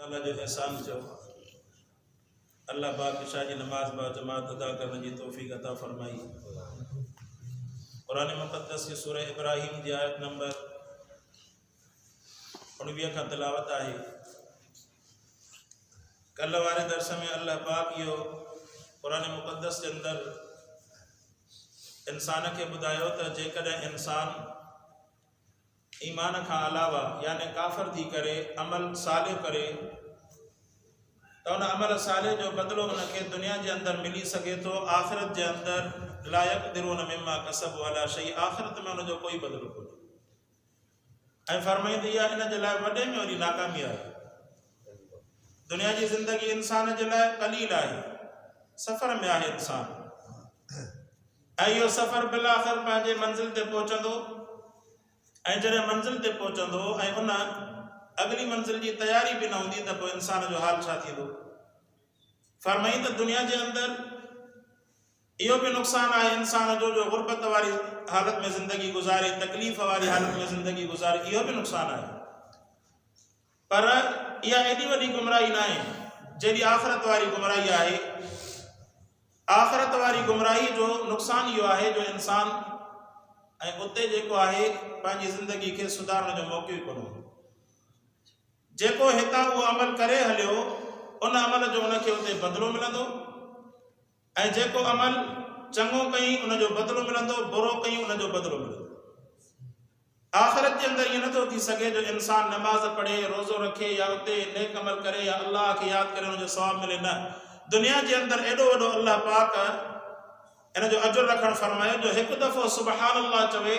अल्लाह जो एहसान चो अल्लाह पाक इशा जी नमाज बा जमात अदा करने की तौफीक अता फरमाई। कुरान मुक़द्दस की सूरह इब्राहिम की आयत नंबर 19 का तिलावत है। कल वाले दर्स में अल्लाह पाक यो कुरान मुक़द्दस के अंदर इंसान के बुधायो तो जेकर इंसान ईमान का अलावा यानी काफ़र थी करे अमल साले करे तो उन अमल साले जो बदलो उनके दुनिया के अंदर मिली सके तो आखिरत के अंदर लायक दिरोन मिम्मा कसब वाला शई आखिरत में उनजो कोई बदलो कोन्हे। फरमाई दी इन जे लाइ वॾे में वरी नाकामी है। दुनिया की ज़िंदगी इंसान के लाइ कलील है, सफ़र में है इंसान यो सफ़र बिल आखिर पंहिंजे मंजिल ते पहुचंदो जैसे मंजिल ते पहुचंदो उन अगली मंजिल की तैयारी भी न होंगी तो इंसान जो हाल छा थींदो। फरमाई तो दुनिया के अंदर यो भी नुकसान है इंसान जो गुरबत वाली हालत में जिंदगी गुजारे, तकलीफ वाली हालत में जिंदगी गुजारे, यो भी नुकसान है। पर यह एडी वही गुमराही ना है जी आखिरत वाली गुमराही है। आखिरत वाली गुमराही जो नुकसान यो है जो इंसान उते जेको है पांजी जिंदगी के सुधारण जो मौको ही कोन्हे। जेको हिता वो अमल करे हलियो उन अमल जो उनके उते बदलो मिलंदो ऐं जेको अमल चंगो कई उन जो बदलो मिलंदो, बुरो कई उन जो बदलो मिलंदो। आखिरत के अंदर ये न तो थी सके जो इंसान नमाज पढ़े, रोज़ो रखे या उते नेक अमल करे या अल्लाह के याद करे उन जो सवाब मिले। न दुनिया के अंदर एडो वडो अल्लाह पाक इन जो अजर रखण फरमायो जो एक दफ़ो सुबहान अल्लाह चवे।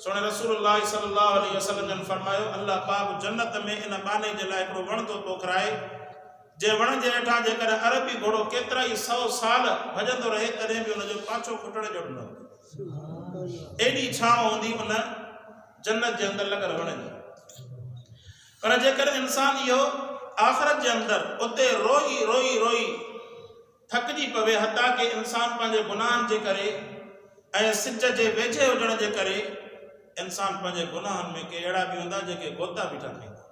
सोने रसूलुल्लाह सल्लल्लाहु अलैहि वसल्लम ने फरमायो अल्लाह पाक जन्नत में इन बाने जे लाइ हिकिड़ो वण तो पोखराए जे वण जे हेठां जेकर अरबी घोड़ो केतिरा ई 100 साल भजंदो रहे तॾहिं बि उनजो पाछो खुटण जो न एडी छांव हूंदी उन जन्नत जे अंदर लॻल वण जी। पर जेकर इंसान इहो आखिरत के अंदर उते रोई रोई रोई थकजी पवे हता कि इंसान पंहिंजे गुनाहन जे करे ऐं सिज जे वेझे हुजण जे करे इंसान पंहिंजे गुनाहन में के अहिड़ा भी हूंदा जेके गोता बीठा कंदा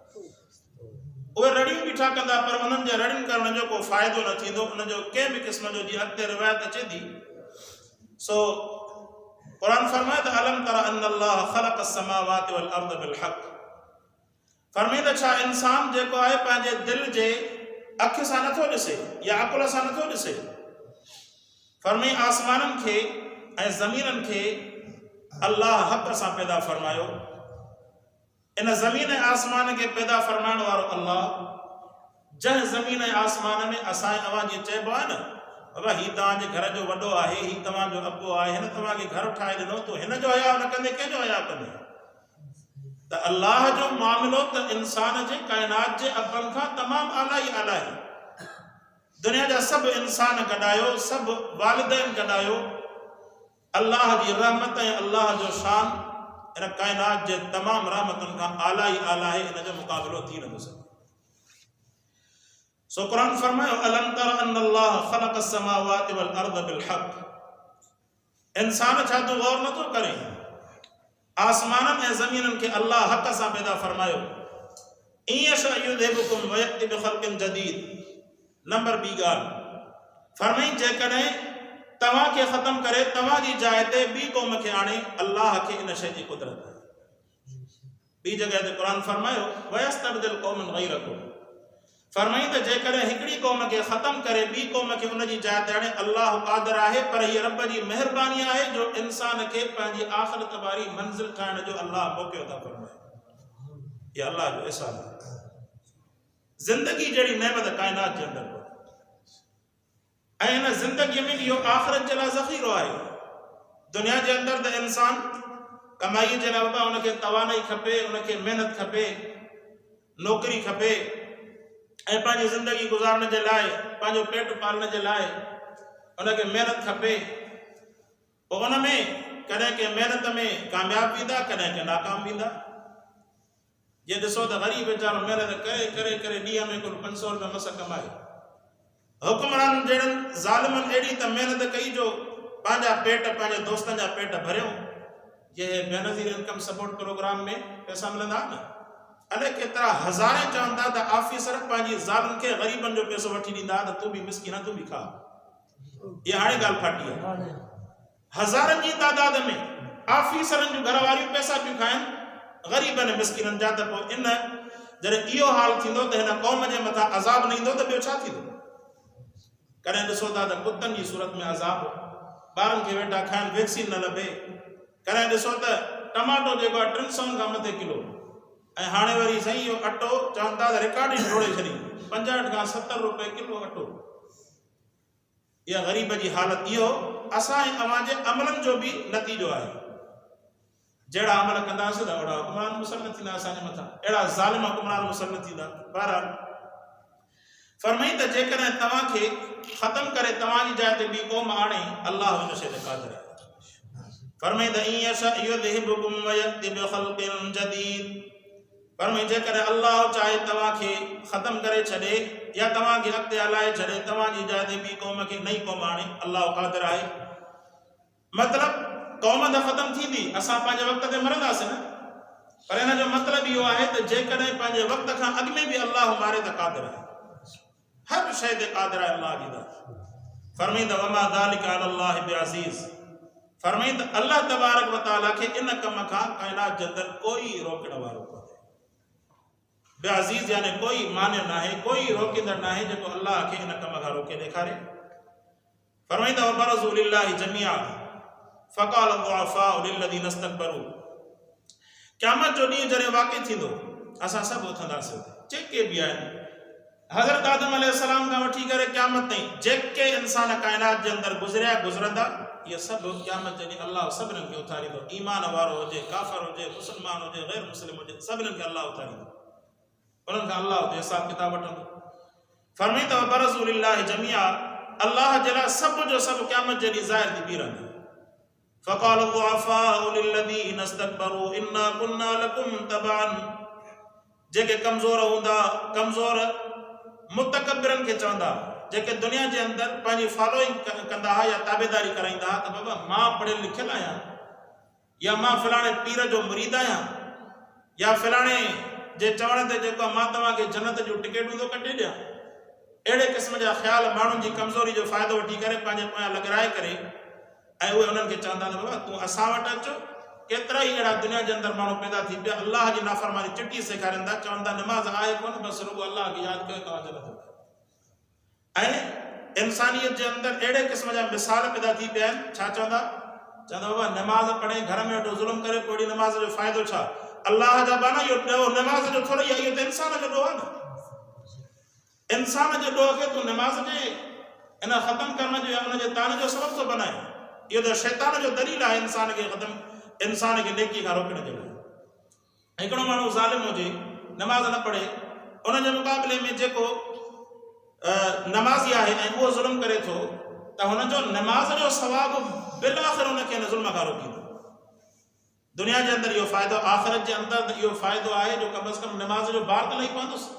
उहे रड़ियूं बीठा कंदा पर उन्हनि जे रड़ियुनि करण जो को फ़ाइदो न थींदो। उनजो कंहिं भी क़िस्म जो जीअं अॻिते रिवायत अचे थी सो क़ुरान फरमाए त अलम तरा अन्नल्लाह ख़लक़ अस्समावाति वल अर्द बिल हक़। फरमाए त छा इंसान जेको आहे पंहिंजे दिल जे अख सां नथो ॾिसे या अकुल सां नथो ॾिसे। फरमाई आसमाननि खे ऐं ज़मीननि खे अल्लाह हक़ सां पैदा फरमायो। इन ज़मीन ऐं आसमान के पैदा फरमाइण वारो अल्लाह जंहिं ज़मीन ऐं आसमान में असां अवां जी चइबो आहे न बाबा ही तव्हांजे घर जो वॾो आहे, ही तव्हांजो अब्बो आहे, हिन तव्हांखे घर ठाहे ॾिनो तो हिन जो हया न कंदे कंहिंजो हया कंदे। त अल्लाह जो मामिलो तो इंसान जे कायनात जे अब्बनि खां तमाम आला ही आला है। दुनिया जा सब इंसान गॾायो, सब वालिदैन गॾायो, अल्लाह की रहमत ऐं अल्लाह जो शान इन कायनात जे तमाम रहमतुनि खां आला ही आला है। इन जो मुक़ाबिलो थी न सके। सो कुरान फरमायो अलम तर अन्नल्लाह ख़लक़ अस्समावाति वल अर्द बिल हक़। इंसान छा तो गौर न तो करे आसमानन ऐं ज़मीनन के अल्लाह हक़ सां पैदा फरमायो। युज़हिबकुम व यअति बिख़ल्क़िन जदीद। नंबर बी ॻाल्हि फरमाई जेकॾहिं तव्हां खे ख़त्म करे तव्हां जी जाइ ते ॿी क़ौम खे आणे अल्लाह खे इन शइ जी कुदरत आहे। ॿी जॻह ते क़ुरान फरमायो वयस्तब्दिल क़ौमन ग़ैरकुम। फरमाई त जेकॾहिं हिकिड़ी क़ौम खे ख़त्म करे ॿी क़ौम खे उन जी जाइ ते आणे अल्लाह क़ादिर आहे। पर हीअ रब जी महिरबानी आहे जो इंसान खे पंहिंजी आख़िरत वारी मंज़िल ठाहिण जो अल्लाह मौक़ो अता फरमाए। इहा अल्लाह जो एहसान आहे। ज़िंदगी जहिड़ी नेमत कायनात जे अंदर ऐं इन ज़िंदगीअ में इहो आख़िरत जे लाइ ज़ख़ीरो आहे। दुनिया जे अंदर त इंसान कमाईअ जे लाइ बाबा उनखे तवानाई खपे, उनखे महिनत खपे, नौकरी खपे ऐं पंहिंजी ज़िंदगी गुज़ारण जे लाइ पंहिंजो पेट पालण जे लाइ उनखे महिनत खपे। पोइ उन में कॾहिं कंहिं महिनत में कामयाब थींदा, कॾहिं कंहिं नाकाम थींदा। ये ॾिसो त ग़रीब वीचारो महिनत करे करे करे ॾींहं में कुल 500 रुपया मस कमाए। हुक्मरान जहिड़नि ज़ालिमनि अहिड़ी त महिनत कई जो पंहिंजा पेट पंहिंजे दोस्तनि जा पेट भरियो। ये बेनज़ीर इनकम सपोर्ट प्रोग्राम में पैसा मिलंदा न अले केतिरा हज़ारे चवंदा त ऑफिसर पंहिंजी ज़ालुनि खे ग़रीबनि जो पैसो वठी ॾींदा त तूं बि मिसकिन तूं बि खा। इहा हाणे ॻाल्हि फाटी आहे। हज़ारनि जी तादाद में ऑफिसरनि जूं घरवारियूं पैसा पियूं खाइनि ग़रीबनि मिसकिननि जा। त पोइ इन जॾहिं इहो हाल थींदो त हिन क़ौम जे मथां अज़ाब न ईंदो त ॿियो छा थींदो? कॾहिं ॾिसो था त कुतनि जी सूरत में अज़ाब, ॿारनि खे वेठा खाइनि, वैक्सीन न लभे। कॾहिं ॾिसो त टमाटो जेको आहे 300 खां मथे किलो, ऐं हाणे वरी साईं इहो अटो चवनि था त रिकॉर्ड ई जोड़े छॾी 65 खां 70 रुपए किलो अटो। इहा ग़रीब जी हालत। इहो असां ऐं तव्हांजे अमलनि जो बि नतीजो आहे। जहिड़ा अमल कंदासीं त ओड़ा हुक्मरान मुसलत थींदा असांजे मथां, अहिड़ा ज़ालिम हुक्मरान मुसलत थींदा। बहरहाल फरमाई त जेकॾहिं तव्हांखे ख़त्म करे तव्हांजी जाइ ते ॿी क़ौम आणे, अल्लाह हिन शइ ते क़ादिर आहे। फरमाई त इन यशा युज़हिबकुम व यअति बिख़ल्क़िन जदीद। फरमाई जेकॾहिं अल्लाह चाहे तव्हांखे ख़त्म करे छॾे या तव्हांखे अॻिते हलाए छॾे, तव्हांजी जाइ ते ॿी क़ौम खे नई क़ौम आणे, अल्लाह क़ादिर आहे। मतिलबु क़ौम त ख़त्म थींदी, असां पंहिंजे वक़्त ते मरंदासीं न, पर हिन जो मतिलबु इहो आहे त जेकॾहिं पंहिंजे वक़्त खां अॻु में बि अल्लाह मारे त क़ादिर आहे, हर शइ ते क़ादिर आहे अल्लाह जी ज़ात। फरमाई त वमा ज़ालिका अलल्लाहि बिअज़ीज़। फरमाई त अल्लाह तबारक व तआला खे इन कम खां काइनात जे अंदरि कोई रोकण वारो कोन्हे। बेअज़ीज़ यानी कोई माने न आहे, कोई रोकींदड़ न आहे जेको अल्लाह खे इन कम खां रोके ॾेखारे। फरमाई त वबरज़ू लिल्लाहि जमीआ फ़क़ाल दुआफ़ाउ लिल्लज़ीना इस्तकबरू। क़यामत जो ॾींहुं जॾहिं वाक़िअ थींदो असां सभु उथंदासीं, जेके बि आहिनि हज़रत आदम अलैहिस्सलाम खां वठी करे क़यामत ताईं जेके इंसान काइनात जे अंदरि गुज़रिया गुज़रंदा, इहे सभु क़यामत जे ॾींहुं अल्लाह सभिनीनि खे उथारींदो। ईमान वारो हुजे, काफ़िर हुजे, मुस्लमान हुजे, गैर मुस्लिम हुजे, सभिनीनि खे अल्लाह उथारींदो। उन्हनि खां अल्लाह हुते हिसाब किताब वठंदो। फरमाई त वबरज़ू लिल्लाहि जमीआ, अल्लाह जे लाइ सभु जो सभु क़यामत जे ॾींहुं ज़ाहिर थी बीह रहंदो। फ़क़ाल दुआफ़ाउ लिल्लज़ीना इस्तकबरू इन्ना कुन्ना लकुम तबअन। जेके कमज़ोर हूंदा, कमज़ोर मुतकब्बिरनि खे चवंदा, जेके दुनिया जे अंदरि पंहिंजी फॉलोइंग कंदा हुआ या ताबेदारी कराईंदा त बाबा मां पढ़ियल लिखियल आहियां, या मां फलाणे पीर जो मुरीद आहियां, या फलाणे जे चवण ते जेको मां तव्हांखे जन्नत जूं टिकेटूं थो कटे ॾियां। अहिड़े क़िस्म जा ख़्याल माण्हुनि जी कमज़ोरी जो फ़ाइदो वठी करे पंहिंजे पोयां लॻराए करे ऐं उहे उन्हनि खे चवंदा त बाबा तूं असां वटि अचो। केतिरा ई अहिड़ा दुनिया जे अंदरि माण्हू पैदा थी पिया, अल्लाह जी नाफ़रमानी चिटी सेखारींदा, चवंदा निमाज़ आहे कोन, बसि रुॻो अल्लाह खे यादि कयो तव्हां जन्नत में। ऐं इंसानियत जे अंदरि अहिड़े क़िस्म जा मिसाल पैदा थी पिया आहिनि। छा चवंदा? चवंदा बाबा निमाज़ पढ़े घर में वेठो ज़ुल्म करे, पोइ निमाज़ जो फ़ाइदो छा? अल्लाह जा बाना इहो ॾोह निमाज़ जो थोरो ई आहे, इहो त इंसान जो ॾोह आहे न। इंसान जे ॾोह खे तूं निमाज़ जे इन ख़त्म करण जो या उनजे तान जो सबबु थो बनाए। इहो त शैतान जो दलील आहे इंसान खे ख़त्म, इंसान खे नेकी खां रोकण जे लाइ। हिकिड़ो माण्हू ज़ालिम हुजे, नमाज़ न पढ़े, उनजे मुक़ाबले में जेको नमाज़ी आहे ऐं उहो ज़ुल्म करे थो, त हुनजो नमाज़ जो सवाबु बिल आख़िर हुनखे हिन ज़ुल्म खां रोकींदो। दुनिया जे अंदरि इहो फ़ाइदो, आख़िरत जे अंदरि त इहो फ़ाइदो आहे जो कम अज़ कम नमाज़ जो बार त लही पवंदुसि।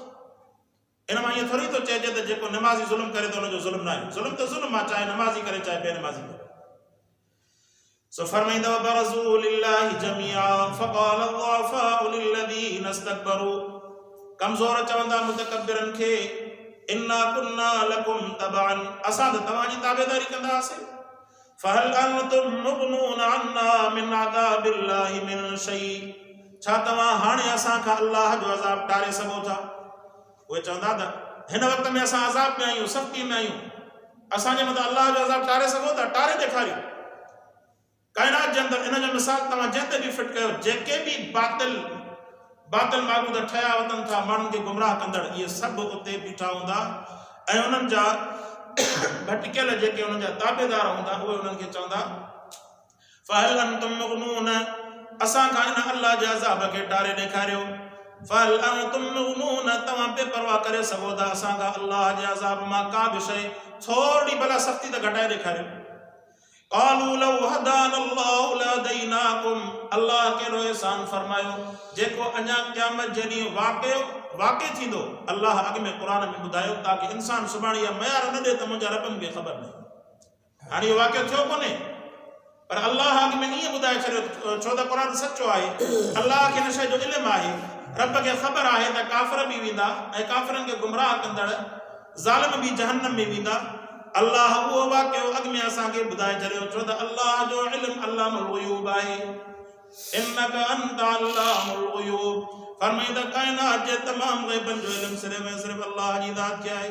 इन मां इहो थोरी थो चइजे त जेको नमाज़ी ज़ुल्म करे थो हुनजो ज़ुल्म न आहे। ज़ुल्म त ज़ुल्म आहे, चाहे नमाज़ी करे चाहे बेनमाज़ी करे। सो फरमाईंदा वबरज़ू लिल्लाहि जमीआ फ़क़ाल दुआफ़ाउ लिल्लज़ीना इस्तकबरू। कमज़ोर चवंदा मुतकब्बिरनि खे इन्ना कुन्ना लकुम तबअन, असां त तव्हांजी ताबेदारी कंदा हुआसीं। फ़हल अंतुम मुग़नून अन्ना मिन अज़ाबिल्लाहि मिन शै। छा तव्हां हाणे असां खां अल्लाह जो अज़ाब टारे सघो था? उहे चवंदा त हिन वक़्त में असां अज़ाब में आहियूं, सख़्ती में आहियूं, असांजे मथां अल्लाह जो अज़ाब टारे सघो था? टारे ॾेखारियो। काइनात जे अंदरि इन जो मिसाल तव्हां जंहिं ते बि फिट कयो, जेके बि बातिल माबूद ठहिया वञनि था, माण्हुनि खे गुमराह कंदड़, इहे सभु उते बीठा हूंदा ऐं उन्हनि जा भटकियल जेके उन्हनि जा ताबेदार हूंदा, उहे उन्हनि खे चवंदा फ़हल अंतुम मुग़नून, असां खां इन अल्लाह जे अज़ाब खे टारे ॾेखारियो। फ़हल अंतुम मुग़नून, तव्हां बेपरवाह करे सघो था असां खां अल्लाह जे अज़ाब मां का बि शइ, थोरी भला सख़्ती त घटाए ॾेखारियो। क़ालू लौ हदानल्लाहु लहदैनाकुम, अल्लाह कहिड़ो एहसान फरमायो जेको अञा क़यामत जे ॾींहुं वाक़िअ थींदो। अल्लाह अॻु में क़ुरान में ॿुधायो ताकि इंसान सुभाणे इहा मयार न ॾे त मुंहिंजा रब मूंखे ख़बर न। हाणे इहो वाक़िअ थियो कोन्हे, पर अल्लाह अॻु में ईअं ॿुधाए छॾियो, छो त क़ुरान सचो आहे। अल्लाह खे हिन शइ जो इल्मु आहे। रब खे ख़बर आहे त काफ़िर बि वेंदा ऐं काफ़िरनि खे गुमराह कंदड़ ज़ालिम बि जहन्नम में वेंदा। अल्लाह उहो वाक़ियो अॻु में असांखे ॿुधाए छॾियो, छो त अल्लाह जो इल्मु अल्लामुल ग़ुयूब आहे। इन्नक अंत अल्लामुल ग़ुयूब, फरमाईंदा काइनात जे तमामु ग़ैबनि जो इल्मु सिर्फ़ ऐं सिर्फ़ अल्लाह जी ज़ात खे आहे।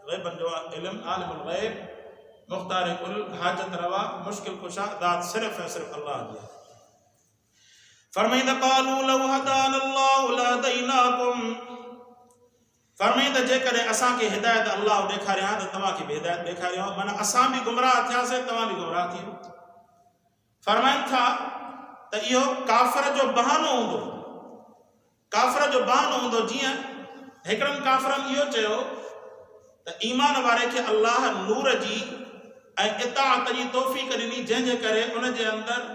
ग़ैबनि जो इल्मु आलिमुल ग़ैब, मुख़्तार कुल, हाजत रवा, मुश्किल कुशा ज़ात सिर्फ़ ऐं सिर्फ़ अल्लाह जी आहे। फरमाईंदा क़ालू लौ हदानल्लाहु लहदैनाकुम, फरमाईंदा जेकॾहिं असांखे हिदायत अल्लाह ॾेखारियां त तव्हांखे बि हिदायत ॾेखारियो, माना असां बि गुमराह थियासीं, तव्हां बि गुमराह थियो। फरमाइनि था त इहो काफ़िर जो बहानो हूंदो, काफ़िर जो बहानो हूंदो। जीअं हिकिड़नि काफ़िरनि इहो चयो त ईमान वारे खे अल्लाह नूर जी ऐं इताअत जी तौफ़ीक़ ॾिनी, जंहिंजे करे उनजे अंदरि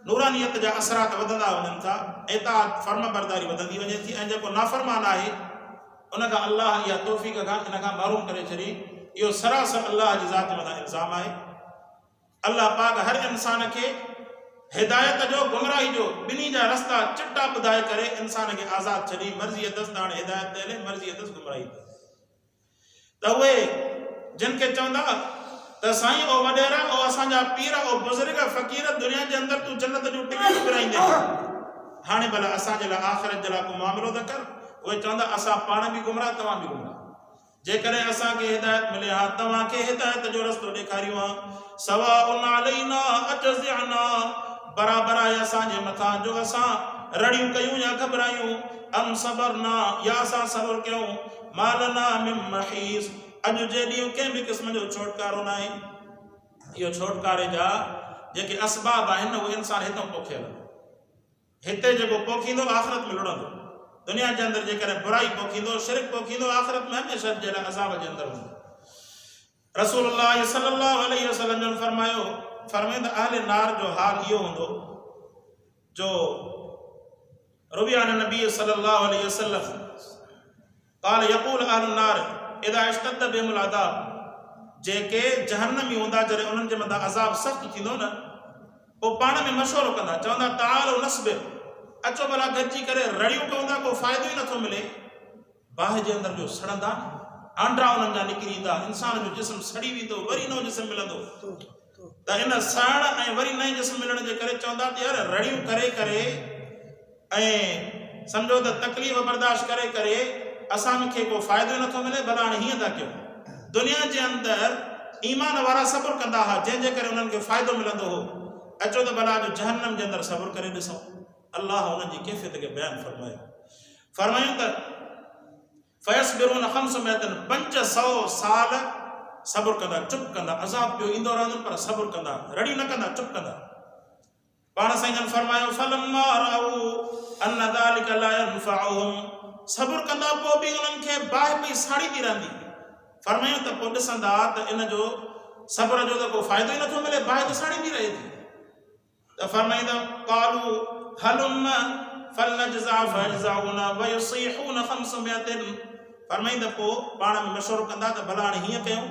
नूरानियत जा असरात वधंदा वञनि था, इताअत फर्म बरदारी वधंदी वञे थी, ऐं जेको नाफ़रमान आहे उनखां अल्लाह इहा तौफ़ीक़ खां इन खां महरूम करे छॾी। इहो सरासर अल्लाह जी ज़ात मथां इल्ज़ाम आहे। अल्लाह पाक हर इंसान खे हिदायत जो गुमराही जो ॿिन्ही जा रस्ता चिटा ॿुधाए करे इंसान खे आज़ादु छॾी। मर्ज़ी अथसि त हाणे हिदायत ते हले, मर्ज़ी अथसि गुमराही ते। त उहे जिन खे चवंदा त साईं ओ वॾेरा, ओ असांजा पीर, ओ बुज़ुर्ग फ़क़ीर, दुनिया जे अंदरि तूं जन्नत जूं टिकटूं विराईंदे, हाणे भला असांजे लाइ आख़िरत जे लाइ को मामिलो त कर। उहे चवंदा असां पाण बि गुमराह, तव्हां बि गुमराह। जेकॾहिं असांखे हिदायत मिले हा, तव्हांखे हिदायत जो रस्तो ॾेखारियो आहे। सवाउन अलैना अजज़अना, बराबरि आहे असांजे मथां जो असां रड़ियूं कयूं या घबरायूं। अम सबरना, या असां सबर कयूं। मालना मिन महीस, अॼु जे ॾींहुं कंहिं बि क़िस्म जो छोटकारो न आहे। इहो छोटकारे जा जेके असबाब आहिनि उहे इंसान हितां पोखियल, हिते जेको पोखींदो आख़िरत में लुड़ंदो। दुनिया जे अंदरि जेकॾहिं बुराई पोखींदो, शिरक पोखींदो, आख़िरत में हमेशह जे लाइ अज़ाब जे अंदरि हूंदो। रसूलुल्लाह सल्लल्लाहु अलैहि वसल्लम जन फरमायो, फरमाईंदा अहले नार जो हाल इहो हूंदो जो रुबियान नबी सल्लल्लाहु अलैहि वसल्लम क़ाल यक़ूल अहलुन नार इदा इश्तद्द बिहिमुल अज़ाब, जेके जहन्नमी हूंदा जॾहिं उन्हनि जे मथां अज़ाब सख़्तु थींदो न, पोइ पाण में मशवरो कंदा, चवंदा तालो नस्बिर, अचो भला गॾिजी करे रड़ियूं कयूं था, को फ़ाइदो ई नथो मिले। बाहि जे अंदरि जो सड़ंदा, आंड्रा उन्हनि जा निकिरी ईंदा, इंसान जो जिस्म सड़ी वेंदो, वरी नओं जिस्म मिलंदो। त इन सड़ण ऐं वरी नएं जिस्म मिलण जे करे चवंदा त यार रड़ियूं करे करे ऐं सम्झो त तकलीफ़ बर्दाश्त करे करे असांखे को फ़ाइदो ई नथो मिले, भला हाणे हीअं था कयूं। दुनिया जे अंदरि ईमान वारा सब्र कंदा हुआ, जंहिंजे करे उन्हनि खे फ़ाइदो मिलंदो हो। अचो त भला अॼु जहन्नम जे अंदरि सब्र करे ॾिसूं। अल्लाह उन्हनि जी कैफ़ियत खे बयानु फरमायूं त फयस्बिरून 500 साल सब्र कंदा, चुप कंदा, अज़ाब पियो ईंदो रहंदो पर सब्र कंदा, रड़ी न कंदा, चुप कंदा। पाण साईं जन फरमायो फलम्मा राऊ अन्न ज़ालिका ला यनफउहुम, सब्र कंदा पोइ बि उन्हनि खे बाहि पई साड़ी थी रहंदी। फरमायूं त पोइ ॾिसंदा त इन जो सब्र जो त को फ़ाइदो ई नथो मिले, बाहि त साड़ी थी रहे थी। त फरमाईंदा क़ालू हलुम फलनजज़ा फयजज़ाउना वयुसीहून 500। फरमाईंदा पोइ पाण में मशवरो कंदा त भला हाणे हीअं कयूं,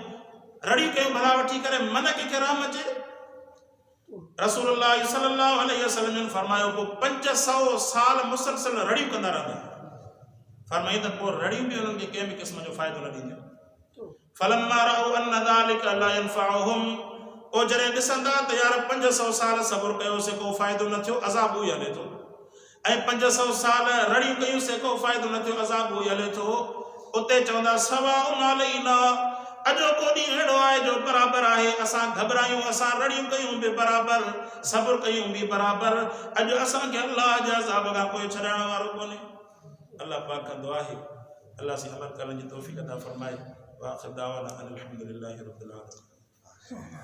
रड़ियूं कयूं भला वठी करे, मन कंहिंखे रहम अचे। रसूलुल्लाह सल्लल्लाहु अलैहि वसल्लम ने फरमायो पोइ 500 साल मुसलसल रड़ियूं कंदा रहंदा। फरमाईंदा पोइ रड़ियूं बि उन्हनि खे कंहिं बि क़िस्म जो फ़ाइदो न ॾींदियूं। फलम्मा राऊ अन्न ज़ालिका ला यनफउहुम, पोइ जॾहिं ॾिसंदा त यार 500 साल सब्र कयोसीं को फ़ाइदो न थियो, अज़ाब ई हले थो, ऐं 500 साल रड़ियूं कयूंसीं को फ़ाइदो न थियो, अज़ाब ई हले थो। उते चवंदा सवाउन अलैना, अॼो को ॾींहुं अहिड़ो आहे जो बराबरि आहे, असां घबरायूं, असां रड़ियूं कयूं बि बराबरि, सब्र कयूं बि बराबरि। अॼु असांखे अल्लाह जे अज़ाब खां कोई छॾाइण वारो कोन्हे। अल्लाह पाक कंदो आहे, अल्लाह से अमल करण जी तौफ़ीक़ अता फरमाए। व आख़िर दावाना अनिल हम्दुलिल्लाहि रब्बिल आलमीन।